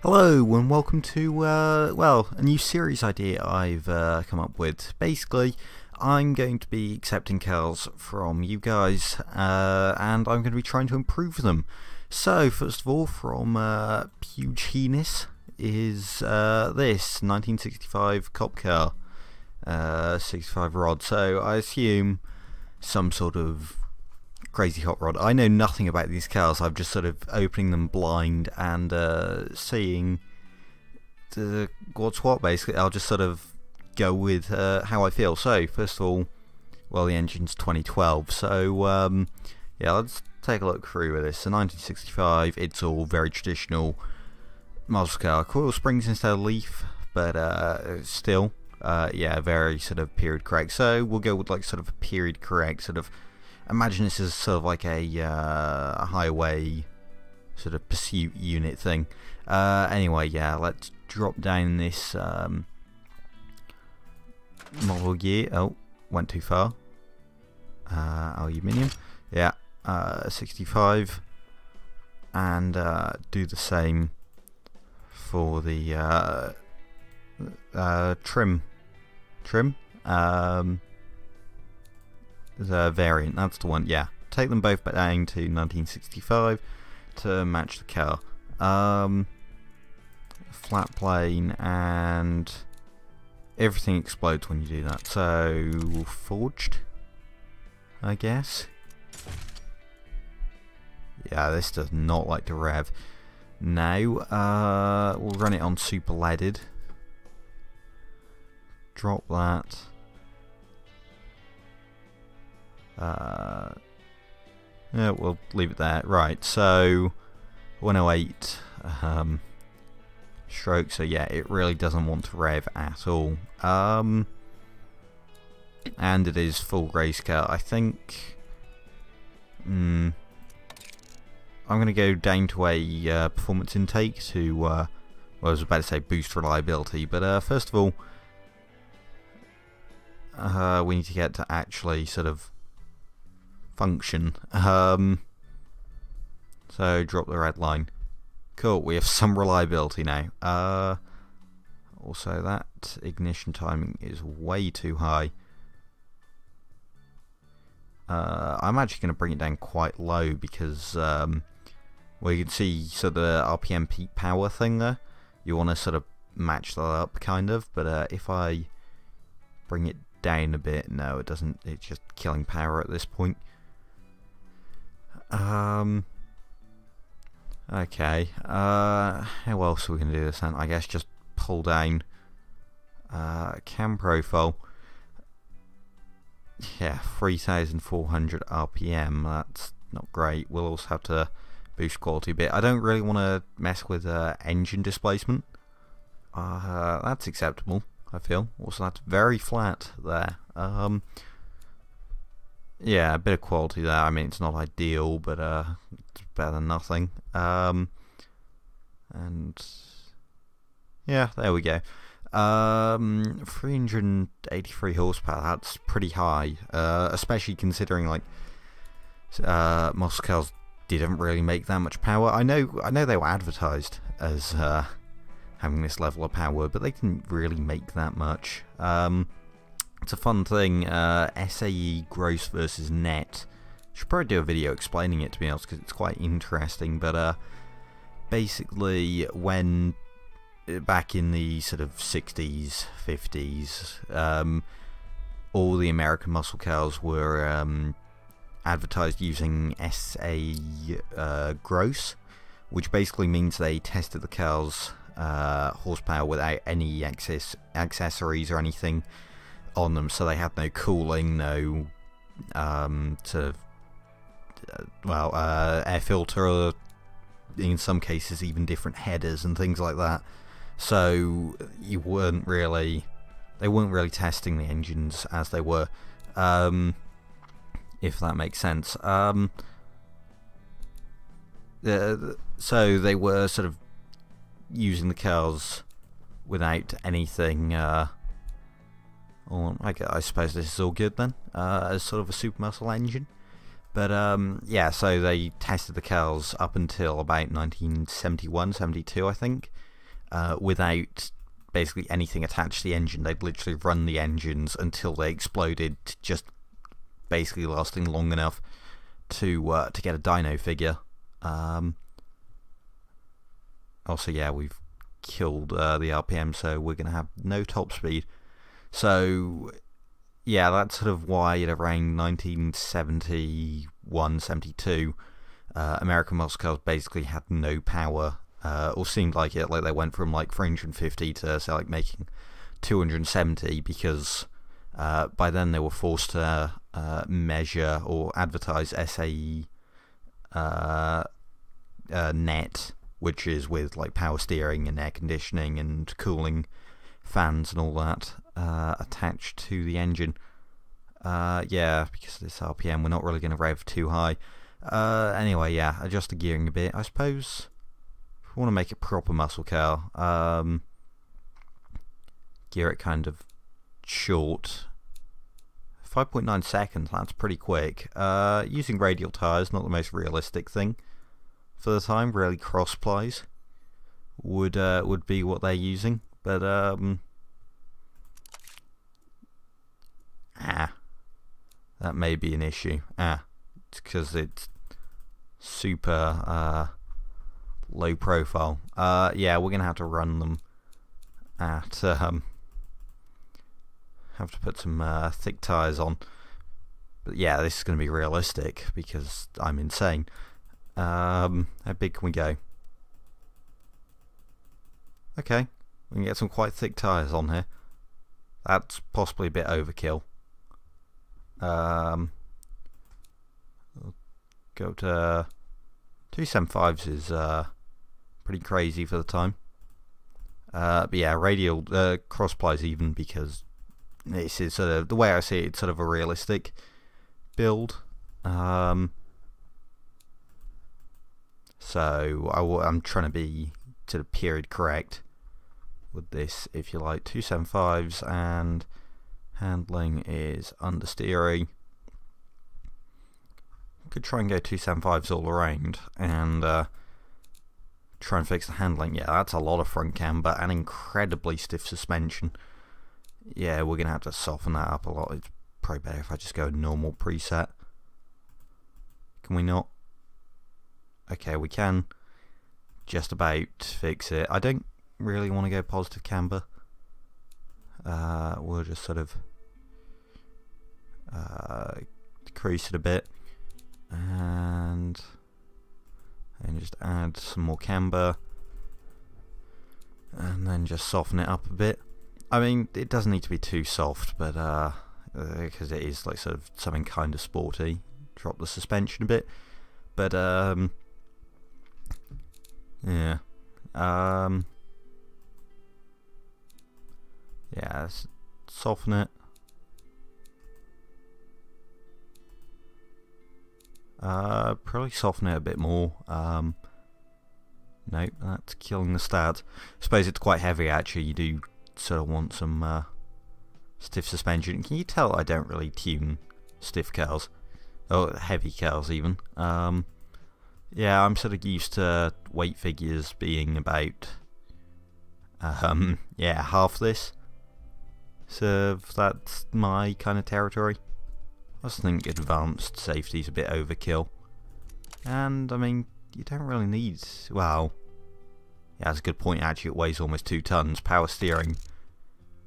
Hello and welcome to, a new series idea I've come up with. Basically, I'm going to be accepting cars from you guys, and I'm going to be trying to improve them. So, first of all, from PugeHenis is this 1965 cop car, 65 rod. So, I assume some sort of crazy hot rod. I know nothing about these cars. I'm just sort of opening them blind and seeing what's what. Basically, I'll just sort of go with how I feel. So first of all, well, the engine's 2012. So yeah, let's take a look through with this. So 1965. It's all very traditional muscle car. Coil springs instead of leaf, but still, yeah, very sort of period correct. So we'll go with like sort of a period correct sort of. Imagine this is sort of like a highway sort of pursuit unit thing. Anyway, yeah, let's drop down this model year. Oh, went too far. Aluminium. Yeah, 65. And do the same for the trim. The variant, that's the one, yeah. Take them both down to 1965 to match the car. Flat plane, and everything explodes when you do that. So, forged, I guess. Yeah, this does not like to rev. Now, we'll run it on super leaded. Drop that. Yeah, we'll leave it there. Right, so 108 stroke, so yeah, it really doesn't want to rev at all. And it is full grayscale. I think I'm going to go down to a performance intake to, well, I was about to say boost reliability, but first of all, we need to get to actually sort of function. So drop the red line. Cool, we have some reliability now. Also, that ignition timing is way too high. I'm actually going to bring it down quite low because well, you can see so the RPM peak power thing there. You want to sort of match that up, kind of. But if I bring it down a bit, no, it doesn't. It's just killing power at this point. Okay, how else are we going to do this then? I guess just pull down cam profile. Yeah, 3400 RPM, that's not great. We'll also have to boost quality a bit. I don't really want to mess with engine displacement. That's acceptable, I feel. Also, that's very flat there. Yeah, a bit of quality there. I mean, it's not ideal, but it's better than nothing. And yeah, there we go. 383 horsepower. That's pretty high, especially considering like muscle cars didn't really make that much power. I know they were advertised as having this level of power, but they didn't really make that much. It's a fun thing, SAE gross versus net. Should probably do a video explaining it, to be honest, because it's quite interesting. But basically, when back in the sort of 60s, 50s, all the American muscle cars were advertised using SAE gross, which basically means they tested the car's horsepower without any accessories or anything on them, so they had no cooling, no sort of air filter, or in some cases even different headers and things like that. So they weren't really testing the engines as they were, if that makes sense. So they were sort of using the cars without anything. I suppose this is all good then, as sort of a super muscle engine. But yeah, so they tested the cows up until about 1971, 72, I think, without basically anything attached to the engine. They'd literally run the engines until they exploded, just basically lasting long enough to get a dyno figure. Also, yeah, we've killed the RPM, so we're going to have no top speed. So yeah, that's sort of why at around 1971, 72, American muscle cars basically had no power, or seemed like it. Like they went from like 350 to say like making 270 because by then they were forced to measure or advertise SAE net, which is with like power steering and air conditioning and cooling fans and all that attached to the engine. Yeah, because of this RPM, we're not really going to rev too high. Anyway, yeah, adjust the gearing a bit. I suppose if we want to make a proper muscle car, gear it kind of short. 5.9 seconds, that's pretty quick. Using radial tyres, not the most realistic thing for the time. Really cross plies would be what they're using, but that may be an issue. It's because it's super low profile. Yeah, we're gonna have to run them at have to put some thick tyres on. But yeah, this is gonna be realistic because I'm insane. How big can we go? Okay, we can get some quite thick tyres on here. That's possibly a bit overkill. Go to 275s is pretty crazy for the time. But yeah, radial cross plies even because this is sort of the way I see it. It's sort of a realistic build. So I'm trying to be sort of period correct with this, if you like. 275s and handling is understeering. Could try and go 275s all around and try and fix the handling. Yeah, that's a lot of front camber and incredibly stiff suspension. Yeah, we're gonna have to soften that up a lot. It's probably better if I just go normal preset. Can we not? Okay, we can just about fix it. I don't really want to go positive camber. We'll just sort of decrease it a bit and just add some more camber and then just soften it up a bit. I mean, it doesn't need to be too soft, but because it is like sort of something kind of sporty. Drop the suspension a bit, but yeah, yeah, let's soften it. Probably soften it a bit more. Nope, that's killing the stats. I suppose it's quite heavy actually. You do sort of want some stiff suspension. Can you tell I don't really tune stiff cars? Oh, heavy cars even. Yeah, I'm sort of used to weight figures being about yeah, half this. So that's my kind of territory. I just think advanced safety is a bit overkill. And I mean, you don't really need, well, yeah, that's a good point actually. It weighs almost 2 tons. Power steering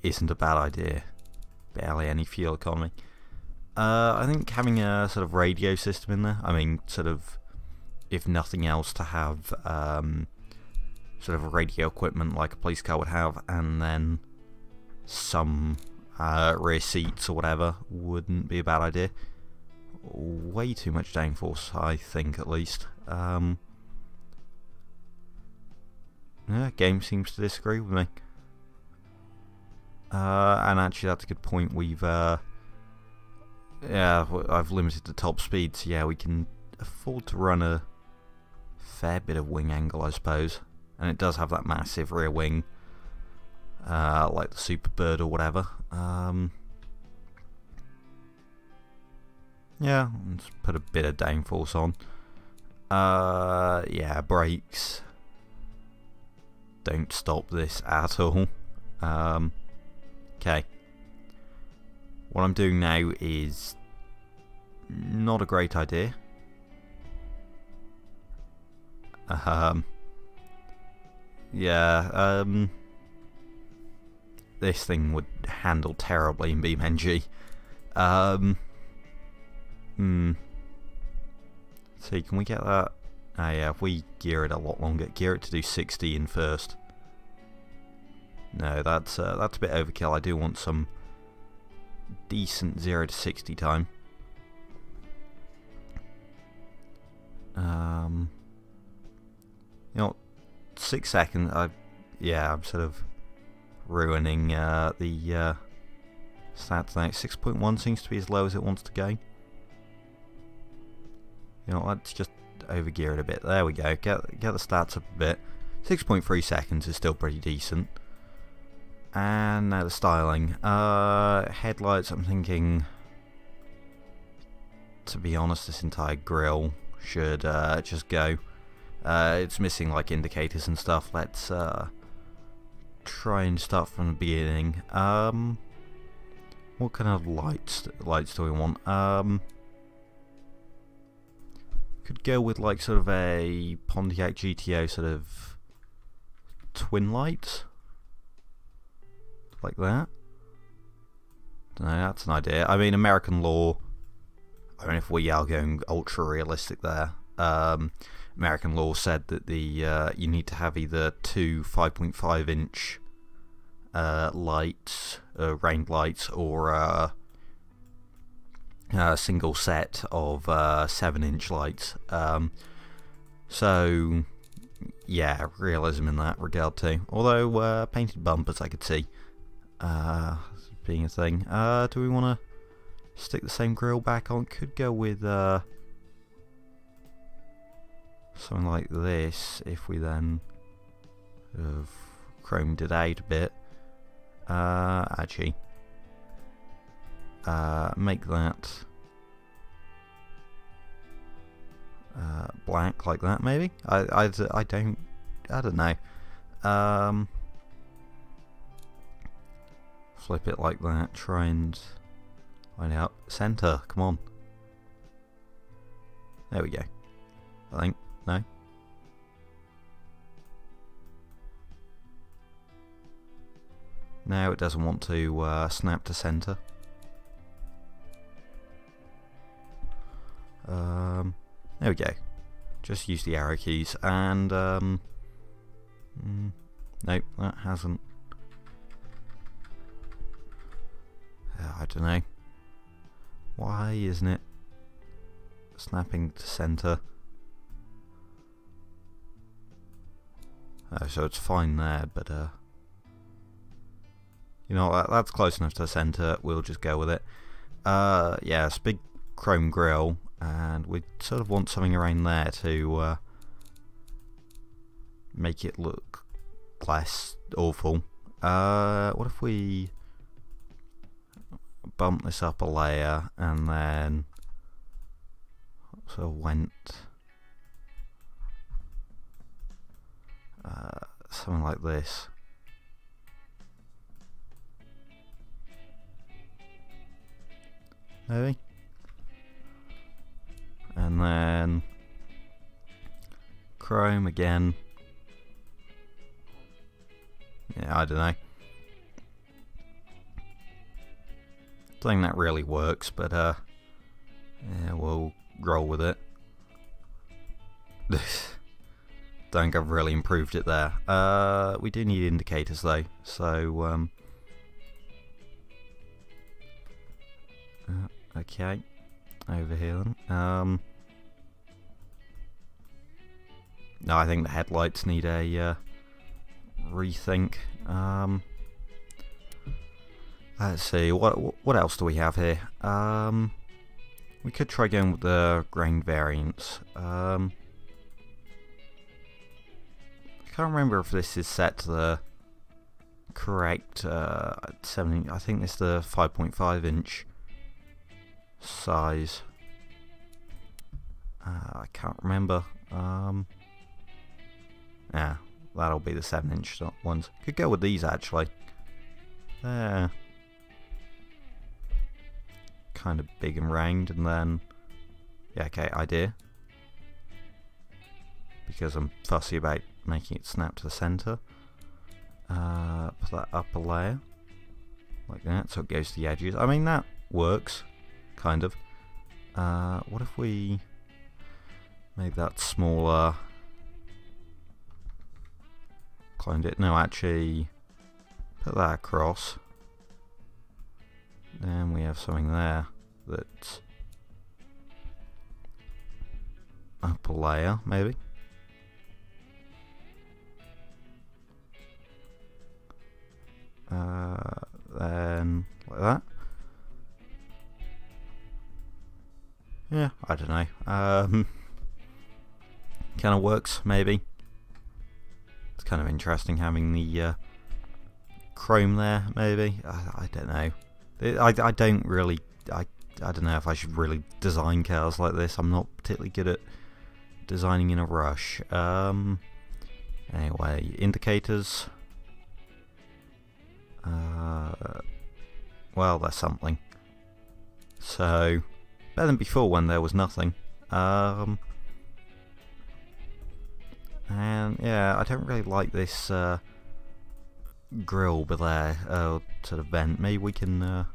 isn't a bad idea. Barely any fuel economy. I think having a sort of radio system in there, I mean, sort of, if nothing else, to have sort of radio equipment like a police car would have, and then some rear seats or whatever, wouldn't be a bad idea. Way too much downforce, I think, at least. Yeah, game seems to disagree with me. And actually, that's a good point. We've yeah, I've limited the top speed, so yeah, we can afford to run a fair bit of wing angle, I suppose. And it does have that massive rear wing, like the Superbird or whatever. Yeah, let's put a bit of downforce on. Yeah, brakes. Don't stop this at all. Okay. What I'm doing now is not a great idea. Yeah, this thing would handle terribly in BeamNG. See, can we get that? Ah, yeah, if we gear it a lot longer, gear it to do 60 in first. No, that's a bit overkill. I do want some decent 0 to 60 time. You know, 6 seconds. Yeah, I'm sort of ruining the stats now. 6.1 seems to be as low as it wants to go. You know, let's just overgear it a bit. There we go. Get the stats up a bit. 6.3 seconds is still pretty decent. And now the styling. Headlights, I'm thinking, to be honest, this entire grille should just go. It's missing like indicators and stuff. Let's try and start from the beginning. What kind of lights do we want? Could go with like sort of a Pontiac GTO sort of twin lights, like that. Dunno, that's an idea. I mean, American law. I mean, if we are going ultra realistic there, American law said that the you need to have either two 5.5 inch lights, rained lights, or a single set of 7-inch lights. So yeah, realism in that regard too. Although painted bumpers I could see being a thing. Do we want to stick the same grille back on? Could go with something like this if we then have chromed it out a bit. Actually, make that black like that maybe. I don't know. Flip it like that. Try and line up. Center. Come on. There we go. I think. No. Now it doesn't want to snap to center. There we go. Just use the arrow keys and nope, that hasn't. I don't know. Why isn't it snapping to center? Oh, so it's fine there, but you know, that's close enough to the center. We'll just go with it. Yeah, it's a big chrome grille, and we sort of want something around there to make it look less awful. What if we bump this up a layer and then sort of went something like this. Maybe. And then chrome again. Yeah, I don't know. Don't think that really works, but yeah, we'll roll with it. Don't think I've really improved it there. We do need indicators though, so okay, over here then. No, I think the headlights need a rethink. Let's see, what else do we have here? We could try going with the grain variants. I can't remember if this is set to the correct 7. I think it's the 5.5 inch size. I can't remember. Yeah, that'll be the 7-inch ones. Could go with these actually. They're kind of big and round, and then yeah, okay, idea. Because I'm fussy about making it snap to the centre. Put that upper layer like that, so it goes to the edges. I mean, that works, kind of. What if we made that smaller? Cloned it. No, actually, put that across. Then we have something there that's upper layer, maybe. Then like that. Yeah, I don't know. Kind of works, maybe. It's kind of interesting having the chrome there, maybe. I don't know. I don't really. I don't know if I should really design cars like this. I'm not particularly good at designing in a rush. Anyway, indicators. Well, that's something. So, better than before when there was nothing. And yeah, I don't really like this grill with there, sort of vent. Maybe we can,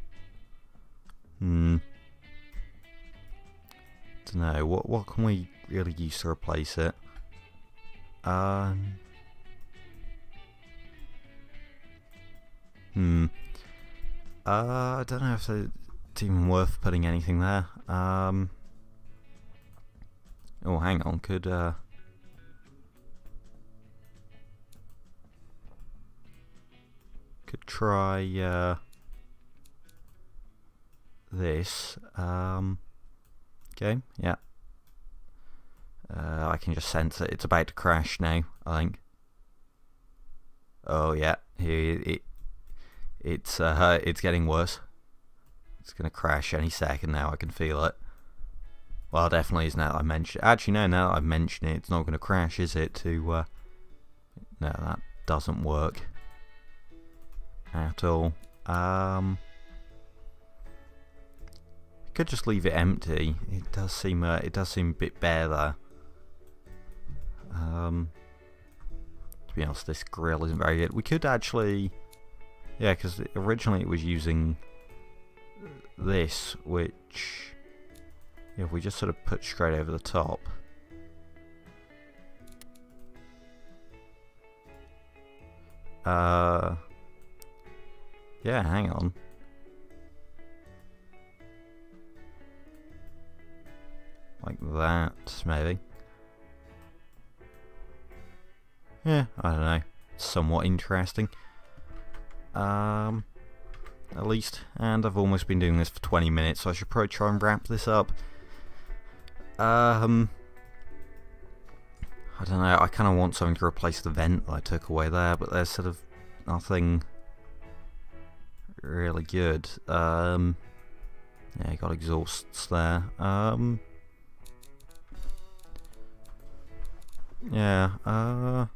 don't know, what can we really use to replace it? I don't know if it's even worth putting anything there. Oh, hang on, could try this. Okay, yeah. I can just sense it. It's about to crash now, I think. Oh yeah, it's getting worse. It's gonna crash any second now. I can feel it. Well, definitely is now that I mention. Actually, no. Now that I've mentioned it, it's not gonna crash, is it? No, that doesn't work at all. Could just leave it empty. It does seem a bit bare there. To be honest, this grill isn't very good. We could actually, yeah, because originally it was using this, which, yeah, if we just sort of put straight over the top. Yeah, hang on. Like that, maybe. Yeah, I don't know. It's somewhat interesting. At least. And I've almost been doing this for 20 minutes, so I should probably try and wrap this up. I don't know, I kind of want something to replace the vent that I took away there, but there's sort of nothing really good. Yeah, you got exhausts there. Yeah, so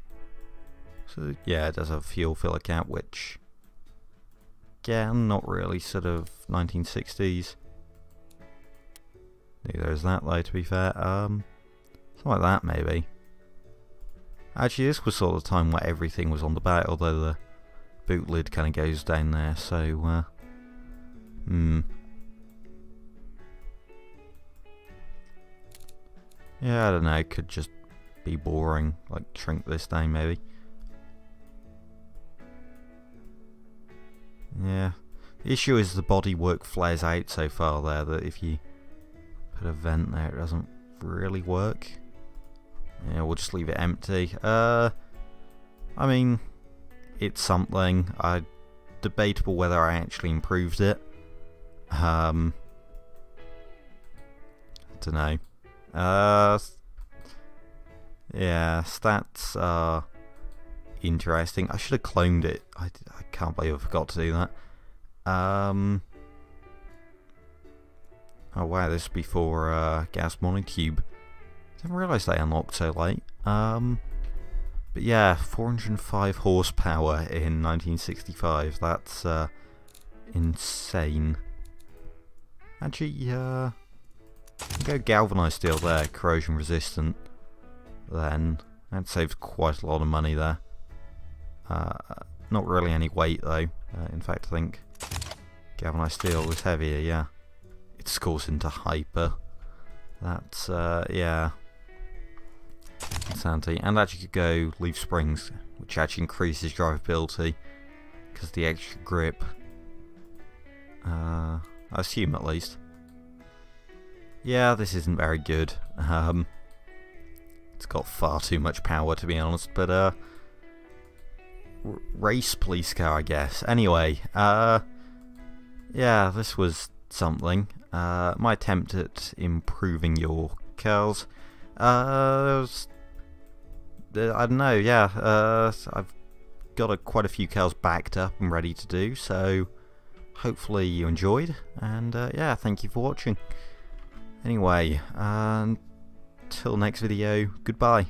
yeah, it does have a fuel filler cap, which, again, not really sort of 1960s. Neither is that though, to be fair. Something like that maybe. Actually, this was sort of the time where everything was on the back, although the boot lid kind of goes down there, so, yeah, I don't know, it could just be boring, like shrink this down maybe. Yeah, the issue is the bodywork flares out so far there that if you put a vent there, it doesn't really work. Yeah, we'll just leave it empty. I mean, it's something. Debatable whether I actually improved it. I don't know. Yeah, stats are interesting. I should have cloned it. I can't believe I forgot to do that. Oh wow, this is before gas monotube. Didn't realise they unlocked so late. But yeah, 405 horsepower in 1965. That's insane. Actually, go galvanised steel there, corrosion resistant. Then that saves quite a lot of money there. Not really any weight though. In fact, I think galvanised steel was heavier. Yeah, it scores into hyper. That's yeah. Insanity. And actually could go leaf springs, which actually increases drivability because the extra grip. I assume at least. Yeah, this isn't very good. It's got far too much power to be honest, but race police car I guess. Anyway, yeah, this was something. My attempt at improving your cars. I don't know, yeah, I've got quite a few cars backed up and ready to do, so hopefully you enjoyed, and yeah, thank you for watching. Anyway, until next video, goodbye.